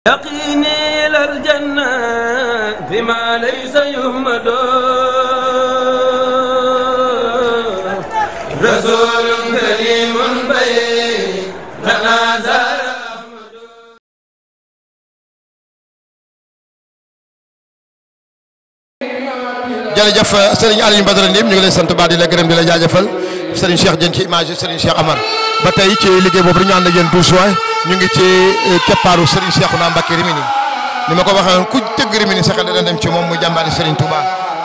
يقيني إلى الجنة بما ليس يهمد رسول كريم بين تنازل jërëjëf Serigne Aliou Badara Ndim ñu ngi lay sant baax di la gërëm di la jaajëfal Serigne Cheikh Dieng ci image Serigne Cheikh Amar ba tey ci liggéey boobu dañu ànd ak yéen tous ñu ngi ci keppaaru Serigne Cheikhouna Mbacké Rimini ni ma ko waxee woon ku tëgg Rimini sa xel dana dem ci moom muy jàmbaari Serigne Touba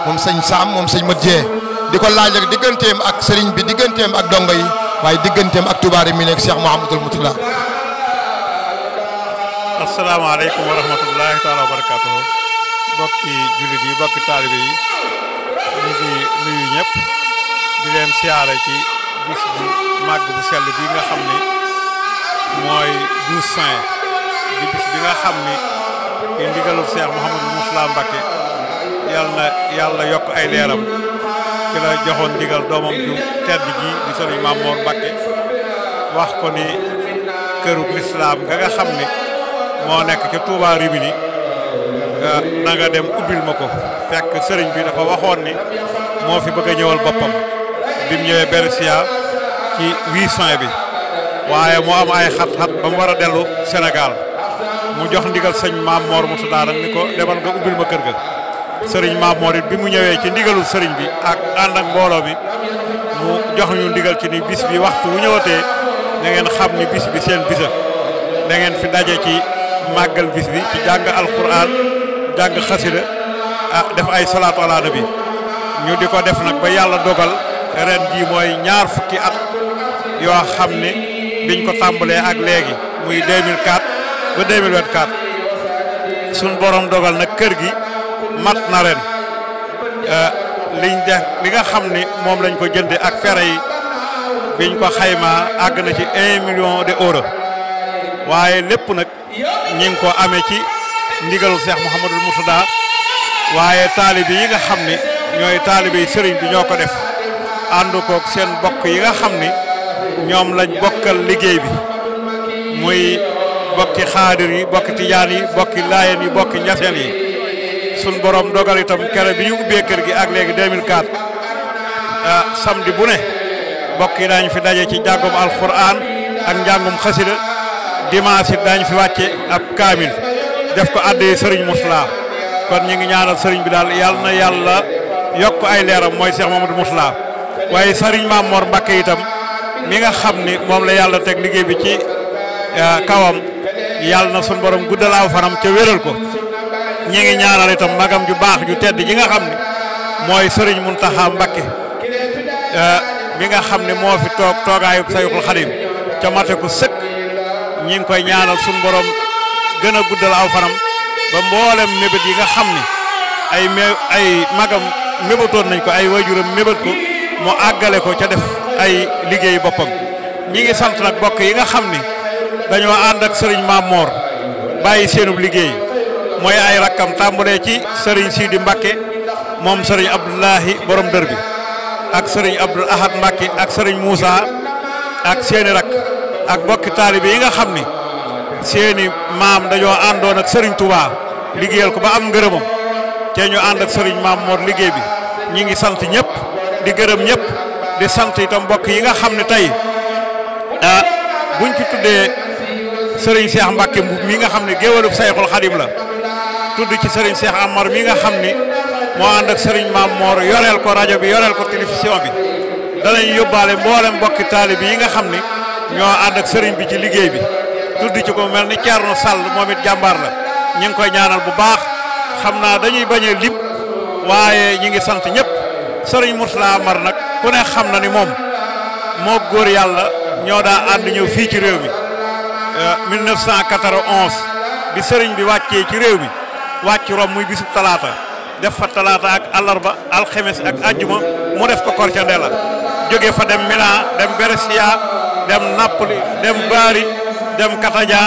moom sëñ Sam moom sëñ Mat Dieng di ko laaj rek digganteem ak Serigne bi digganteem ak dongo yi waaye digganteem ak Touba Rimini ak Cheikh Mouhamadoul Moutalla. asalaamaaleykum wa rahmatullahi taala wa barakatuhu bokki jullit yi bokki taalibe yi ñu ngi nuyu ñëpp di leen siyaare ci bis bu màgg bu sell bi nga xam ni mooy 12 juin di bis bi nga xam ni ci ndigalul Cheikh Mouhamadoul Moutalla Mbacké yàlla yokk ay leeram ci la joxoon ndigal doomam ju tedd ji di sëriñ Mamour Mbacké wax ko ni këru lislaam nga xam ni moo nekk ca Touba Rimini na nga dem ubbil ma ko fekk sëriñ bi dafa waxoon ni moo fi bëgg a ñëwal boppam bi mu ñëwee Bersia ci 800 bi waaye moo am ay xat-xat ba mu war a dellu Sénégal mu jox ndigal sëñ Mamour Moutalla nag ni ko demal nga ubbil ma kër ga sëriñ Mamour it bi mu ñëwee ci ndigalul sëriñ bi ak ànd ak mbooloo bi mu jox ñu ndigal ci ni bis bi waxtu wu ñëwatee da ngeen xam ni bis bi seen bisa da ngeen fi daje ci màggal bis bi ci jàng alquran jàng xasida def ay salaatu ala nabi ñu di ko def nag ba yàlla dogal ren jii mooy ñaar fukki at yoo xam ne biñ ko tàmbalee ak léegi muy 2004 ba 2024 suñ borom dogal nag kër gi mat na ren liñ def li nga xam ni moom lañ ko jënde ak fere yi biñ ko xaymaa àgg na ci 1 million d'euros waaye lépp nag ñi ngi ko amee ci ndigalu Cheikh Mouhamadoul Moutalla waaye taalibe yi nga xam ni ñooy taalibe yi sëriñ bi ñoo ko def ànd koog seen bokk yi nga xam ni ñoom lañ bokkal liggéey bi muy bokki xaadir yi bokki tijaan yi bokki laayeen yi bokki ñaseen yi sun borom dogal itam kere bi ñu ubbee kër gi ak léegi 2004 samedi bu ne bokk yi daañu fi daje ci njàngum alquran ak njàngum xasida dimanche it daañu fi wàcce ab kaamil def ko àddee Serigne Moutalla kon ñu ngi ñaanal Serigne bi daal yàlla na yàlla yokk ay leeram mooy Cheikh Mouhamadoul Moutalla waaye Serigne Mamour Mbacké itam mi nga xam ni moom la yàlla teg liggéey bi ci kawam yàlla na sun borom guddalaaw fanam ca wéral ko ñi ngi ñaanal itam magam ju baax ju tedd ji nga xam ni mooy Serigne Mountakha Mbacké mi nga xam ne moo fi toogaayu Sayxul Xadim ca mate ko sëkk ñi ngi koy ñaanal sun borom gën a guddal aw fanam ba mboolem mébét yi nga xam ni ay magam mébatoon nañ ko ay wajuram mébét ko mu àggale ko ca def ay liggéeyu boppam ñi ngi sant nag bokk yi nga xam ni dañoo ànd ak sëriñ Mamour bàyyi seenub liggéey mooy ay rakkam tàmbalee ci sëriñ Sidi Mbacké moom sëriñ Abdoulahi borom dër bi ak sëriñ Abdoul Ahad Mbacké ak sëriñ Moussa ak seeni rak ak bokki taalibe yi nga xam ni seeni maam dañoo àndoon ak Serigne Touba liggéeyal ko ba am ngërëmam te ñu ànd ak Serigne Mamour liggéey bi ñi ngi sant ñëpp di gërëm ñëpp di sant itam mbokk yi nga xam ne tey buñ ci tuddee Serigne Cheikh Mbacké mi nga xam ne géwalub Sayxul Xadim la tudd ci Serigne Cheikh Amar mi nga xam ni moo ànd ak Serigne Mamour yoreel ko rajo bi yoreel ko télévision bi danañ yóbbaale mboolem mbokki taalib yi nga xam ni ñoo ànd ak Serigne bi ci liggéey bi tudd ci ko mel ni Thierno Sall moom it jàmbaar la ñu ngi koy ñaanal bu baax xam naa dañuy bañ a lim waaye ñi ngi sant ñëpp Serigne Moutalla Amar nag ku ne xam na ni moom moo góor yàlla ñoo daa ànd ñëw fii ci réew mi 1991 bi Serigne bi wàccee ci réew mi wàcc Rom muy bisub talaata def fa talaata ak àllarba alxemes ak àjjuma mu def ko Korcandela jóge fa dem Milan dem Brescia dem Napoli dem Bari dem Kataja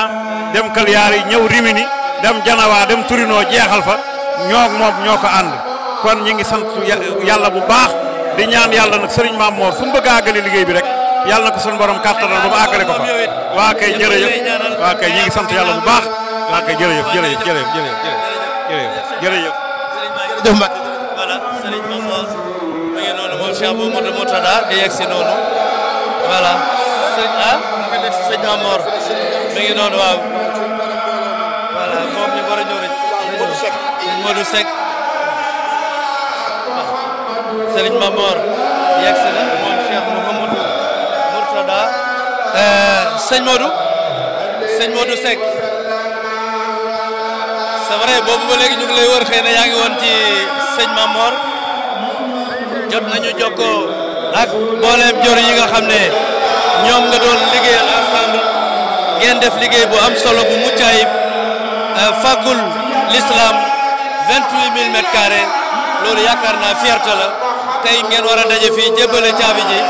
dem Cagliari ñëw Rimini dem Genoa dem Torino jeexal fa moom ñoo ko ànd kon ñi ngi sant yàlla bu baax di ñaan yàlla nag Serigne Mamour fu mu bëgg a àggali liggéey bi rek yàlla na ko suñu borom kàttanal ba mu àggale ko fa waa kay jërëjëf waa kay ñi ngi sant yàlla bu baax waa kay jërëjëf jërëjëf jërëjëf jërëjëf jërëjëf Mbacke. voilà Serigne Mamor mi ngi noonu moom Cheikh Mouhamadou Mourtada di yegg si noonu voilà sëñ Mamor mi ngi noonu waaw voilà moom mi war a ñëw rek sëñ Modou Seck Serigne Mamor yegg si na moom Cheikh Mouhamadou Mourtada sëñ Modou Seck c'est vrai boobu ba léegi ñu ngi lay wër xëy na yaa ngi woon ci sëñ Mamor jot nañu jokkoo ak mboolem jor yi nga xam ne ñoom nga doon liggéeyal ensemble ngeen def liggéey bu am solo bu mucc ayib fàggul l'islam 28000 mètres carrés loolu yaakaar naa fierté la tey ngeen war a daje fii jébbale caabi ji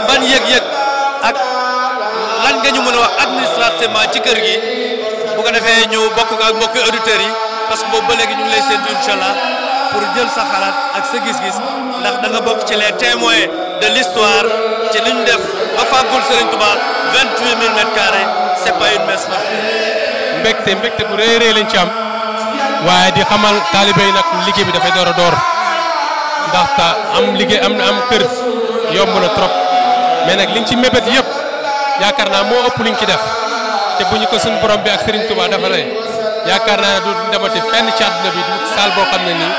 ban yëg-yëg ak lan nga ñu mën a wax administrativement ci kër gi bu ko defee ñu bokk ak mbokki auditeurs yi parce que boobu ba léegi ñu ngi lay séntu incha allah pour jël sa xalaat ak sa gis-gis ndax da nga bokk ci les témoins de l'histoire ci li ñu def ba fàggul Serigne Touba 28000 mètres carrés c'est pas une messe mbégte bu rëy rëy lañ ci am waaye di xamal taalibe yi nag liggéey bi dafay door a door ndax am liggéey am kër yomb na trop mais nag liñ ci mébét yëpp yaakaar naa moo ëpp liñ ci def te bu ñu ko suñu borom bi ak Serigne Touba dafa rey yaakaar naa ne du demati fenn ci àdduna bi du saal boo xam ne nii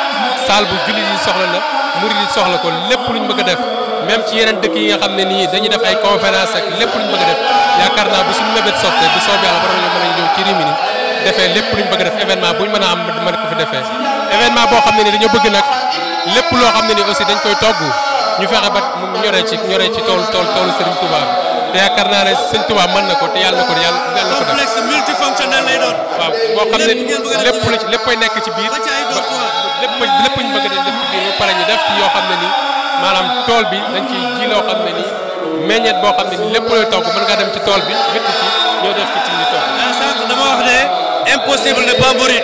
saal bu jullit yi soxla la murid yi soxla ko lépp luñ bëgg a def même ci yeneen dëkk yi nga xam ne nii dañuy def ay conférence ak lépp luñ bëgg a def yaakaar naa bu suñu mébét sottee bu soobee yàlla war nañu mën a ñëw ci Rimini defee lépp luñ bëgg a def événement buñ mën a am mën ko fi defee événement boo xam ne nii dañoo bëgg nag lépp loo xam ne nii aussi dañ koy togg ñu fexe ba mu ñoree ci toolu Serigne Touba te yaakaar naa ne Serigne Touba mën na ko te yàlla na ko def complexe multifonctionnel lay doon. waaw boo xam ne léppay nekk ci biir lépp ñu bëgg a def ci biir ba pare ñu def ci yoo xam ne nii maanaam tool bi dañ ciy ji loo xam ne nii meññeet boo xam ne nii lépp looy togg mën nga dem ci tool bi witt ci ñoo def ci ñu togg. sànq dama wax ne impossible ne pas mourir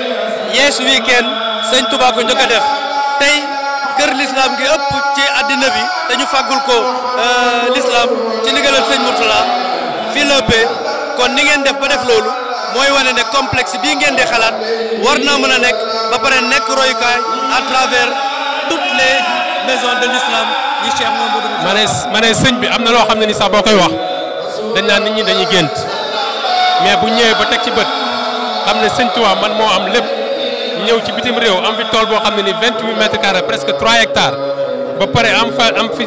yes weekend sëñ Touba ko njëkk a def tey kër l'islam gi ëpp ci àddina bi dañu fàggul ko l'islam ci ndigalal sëñ Mourtala fii la ëppee kon ni ngeen def ba def loolu mooy wane ne complexe bii ngeen di xalaat war naa mën a nekk ba pare nekk royukaay à travers toutes les maisons de l'islam yi Cheikh Mamadou. ma ne sëñ bi am na loo xam ne ni sax boo koy wax dañ naan nit ñi dañuy gént mais bu ñëwee ba teg ci bët xam ne sëñ Touba man moo am lépp ñëw ci bitim réew am fi tool boo xam ne ni 28 mètres carrés presque 3 hectares ba pare am fi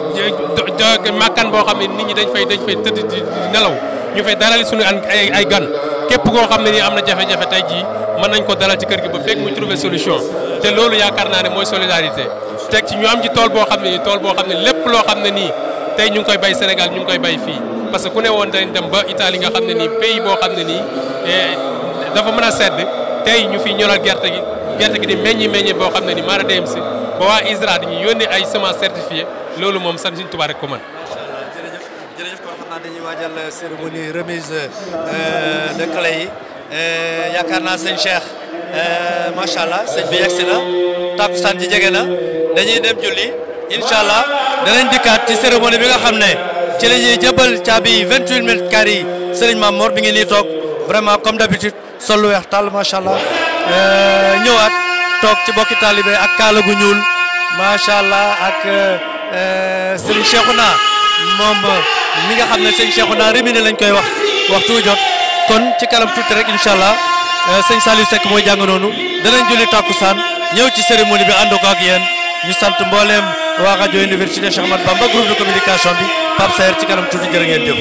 makkan boo xam ne nit ñi dañ fay tëdd di nelaw ñu fay dalal suñu ay gan képp koo xam ne nii am na jafe-jafe tey jii mën nañ ko dalal ci kër gi ba fekk muy trouver solution te loolu yaakaar naa ne mooy solidarité teg ci ñu am ci tool boo xam ne nii tool boo xam ne lépp loo xam ne nii tey ñu ngi koy bay Sénégal ñu ngi koy bay fii parce que ku ne woon dañ dem ba Italie nga xam ne nii pays boo xam ne nii dafa mën a sedd tey ñu fi ñoral gerte gi di meññi boo xam ne nii maara dem si ba waa ISRA dañuy yónnee ay semences certifiées loolu moom sant Sëriñ Tuubaa rek ko mën. jërëjëf kon xam naa dañuy waajal cérémonie remise de clé yi yaakaar naa sëñ Cheikh macha allah sëñ bi yegsi na takkusaan ji jege na dañuy dem julli incha allah danañ dikkaat ci cérémonie bi nga xam ne ci la ñuy jëbal caabi 28 mètres carrés yi Serigne Mamor bi ngi nii toog vraiment comme d'habitude sol lu weex tàll macha allah ñëwaat toog ci bokki taalibe ak kaala gu ñuul macha allah ak Serigne Cheikhouna moom mi nga xam ne sëñ Cheikhouna Rimini lañ koy wax waxtu wu jot kon ci kanam tuuti rek incha allah sëñ Saliou Seck mooy jàng noonu danañ julli takkusaan ñëw ci cérémonie bi ànd ko ak yéen ñu sant mbooleem waa rajo Université Cheikh Ahmadou Bamba groupe de communication bi Pape Saer ci kanam tuuti jërë ngeen jëf.